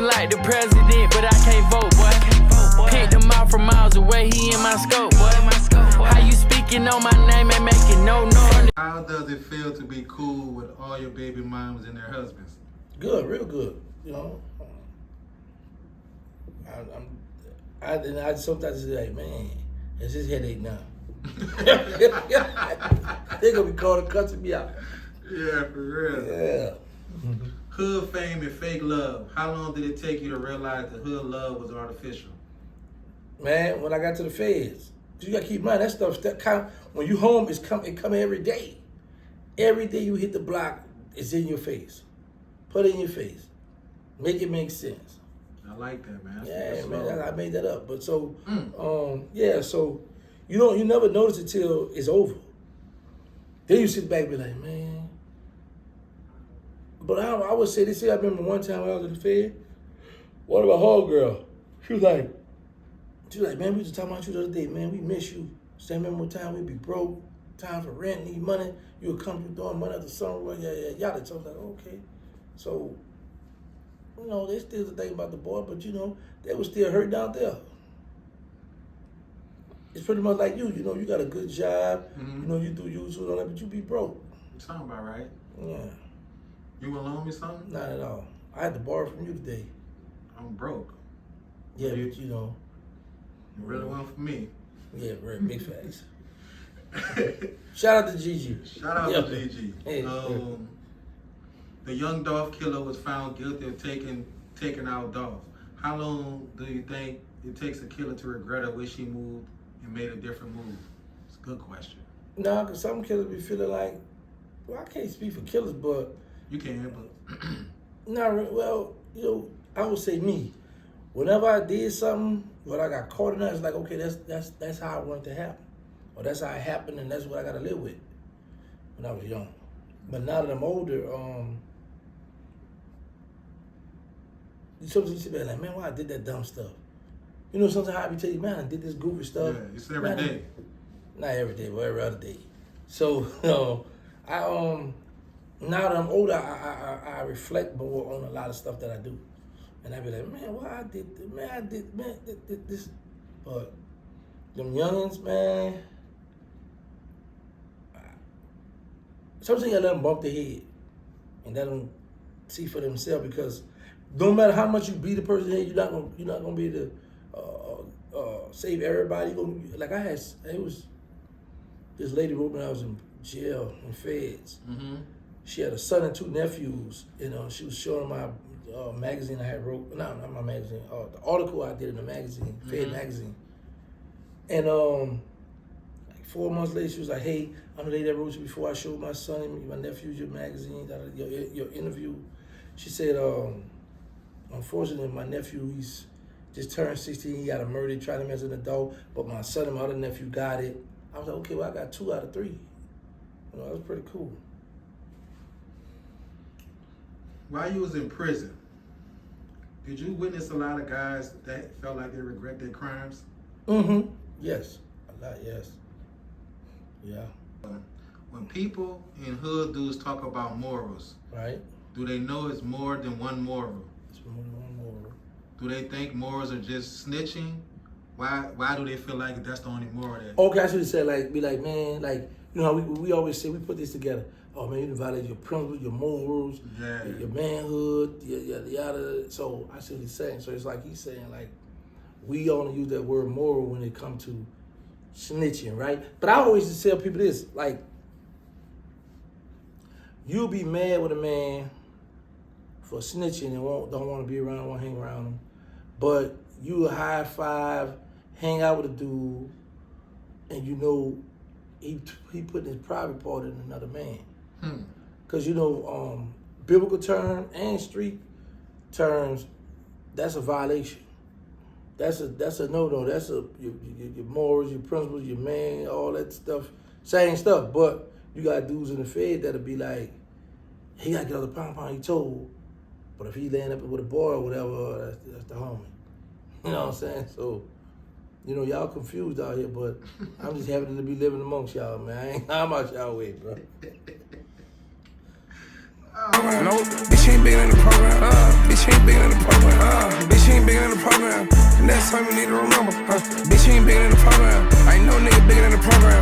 Feeling like the president, but I can't vote, boy. Picked him out from miles away, he in my scope, boy. How you speaking on my name and making no noise? How does it feel to be cool with all your baby mamas and their husbands? Good, real good. You know, I sometimes say like, man, it's his headache now. They gonna be calling, cussing me out. Yeah, for real. Yeah. Hood fame and fake love. How long did it take you to realize that hood love was artificial? Man, when I got to the feds, you gotta keep in mind that stuff. That kind when you home, it come every day. Every day you hit the block, it's in your face. Put it in your face. Make it make sense. I like that, man. Yeah, man, I made that up. But so, yeah, so you never notice it till it's over. Then you sit back and be like, man. But I would say this. I remember one time when I was in the Fed, one of my homegirl, she was like, man, we just talking about you the other day, man. We miss you. Say, remember one time we'd be broke, time for rent, need money. You would come through throwing money at the summer. Yeah. So I was like, okay. So, you know, they still the thing about the boy, but you know, they was still hurting out there. It's pretty much like you know, you got a good job, you know, you do YouTube and all that, but you be broke. Sound about right. Yeah. You want to loan me something? Not at all. I had to borrow from you today. I'm broke. Yeah, but you know. You really want for me. Yeah, right, big facts. Shout out to Geezy. Shout out to Geezy. Hey. The Young Dolph killer was found guilty of taking out Dolph. How long do you think it takes a killer to regret or wish he moved and made a different move? It's a good question. No, because some killers be feeling like, well, I can't speak for killers, but... You can, but... well, you know, I would say me. Whenever I did something, when I got caught in that, it's like, okay, that's how I want it to happen. Or that's how it happened, and that's what I got to live with when I was young. But now that I'm older, sometimes you be like, man, why I did that dumb stuff? You know, sometimes I be telling you, man, I did this goofy stuff. Yeah, it's every day. Not every day, but every other day. So, now that I'm older, I reflect more on a lot of stuff that I do. And I be like, man, why I did this? Man, I did this. But them youngins, man, sometimes you gotta let them bump their head and let them see for themselves, because no matter how much you beat a person head, you're not gonna be able to save everybody. It was this lady wrote me when I was in jail in feds. Mm-hmm. She had a son and two nephews. You know, she was showing my magazine I had wrote. Not my magazine. The article I did in the magazine, Fed magazine. And like 4 months later, she was like, "Hey, I'm the lady that wrote you before I showed my son and my nephews your magazine, your interview." She said, "Unfortunately, my nephew, he's just turned 16. He got a murder tried him as an adult, but my son and my other nephew got it." I was like, "Okay, well, I got 2 out of 3. You know, that was pretty cool." While you was in prison, did you witness a lot of guys that felt like they regret their crimes? Mm-hmm. Yes. A lot, yes. Yeah. When people in hood dudes talk about morals, Right. do they know it's more than one moral? It's more than one moral. Do they think morals are just snitching? Why do they feel like that's the only moral that... Okay, I should have said, like, be like, man, like, you know how we always say, we put this together. Oh, man, you done violated your principles, your morals, your manhood, yada. So I see what he's saying. So it's like he's saying, like, we only use that word moral when it comes to snitching, right? But I always just tell people this, like, you'll be mad with a man for snitching and don't want to be around, won't hang around him. But you high five, hang out with a dude, and you know he put his private part in another man. Because, you know, biblical term and street terms, that's a violation. That's a no-no. That's your morals, your principles, your man, all that stuff. Same stuff. But you got dudes in the Fed that'll be like, he got to get all the pound he told. But if he land up with a boy or whatever, that's the homie. You know what I'm saying? So, you know, y'all confused out here, but I'm just happy to be living amongst y'all, man. I'm out y'all way, bro. Nope, bitch ain't big in the program. Bitch ain't big in the program. program. And that's something you need to remember. Bitch, you ain't bigger than the program. I ain't no nigga bigger than the program.